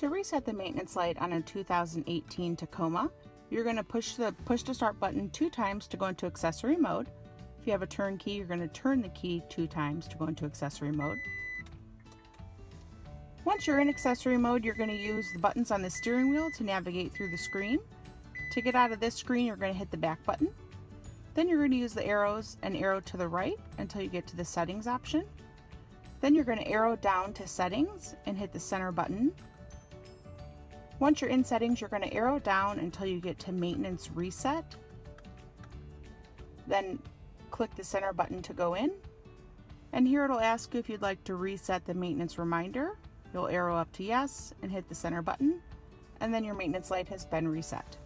To reset the maintenance light on a 2018 Tacoma, you're going to push the push to start button 2 times to go into accessory mode. If you have a turn key, you're going to turn the key 2 times to go into accessory mode. Once you're in accessory mode, you're going to use the buttons on the steering wheel to navigate through the screen. To get out of this screen, you're going to hit the back button. Then you're going to use the arrows and arrow to the right until you get to the settings option. Then you're going to arrow down to settings and hit the center button. Once you're in settings, you're going to arrow down until you get to maintenance reset. Then click the center button to go in. And here it'll ask you if you'd like to reset the maintenance reminder. You'll arrow up to yes and hit the center button, and then your maintenance light has been reset.